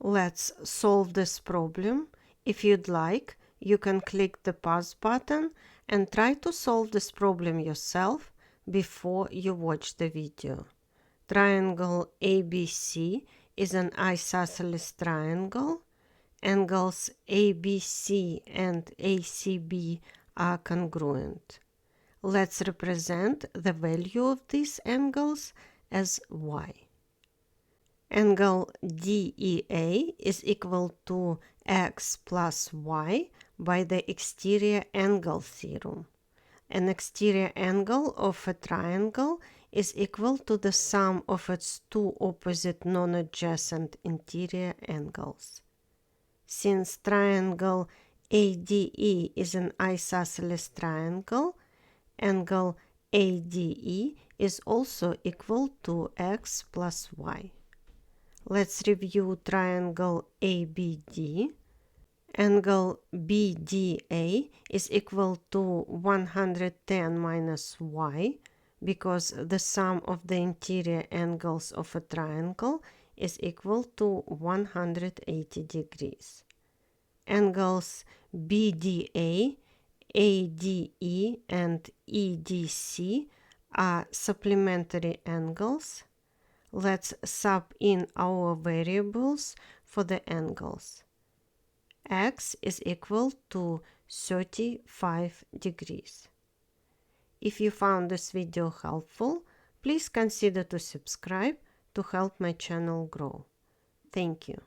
Let's solve this problem. If you'd like, you can click the pause button and try to solve this problem yourself before you watch the video. Triangle ABC is an isosceles triangle. Angles ABC and ACB are congruent. Let's represent the value of these angles as y. Angle DEA is equal to x plus y by the exterior angle theorem. An exterior angle of a triangle is equal to the sum of its two opposite non-adjacent interior angles. Since triangle ADE is an isosceles triangle, angle ADE is also equal to x plus y. Let's review triangle ABD. Angle BDA is equal to 110 minus y because the sum of the interior angles of a triangle is equal to 180 degrees. Angles BDA, ADE, and EDC are supplementary angles. Let's sub in our variables for the angles. X is equal to 35 degrees. If you found this video helpful, please consider to subscribe to help my channel grow. Thank you.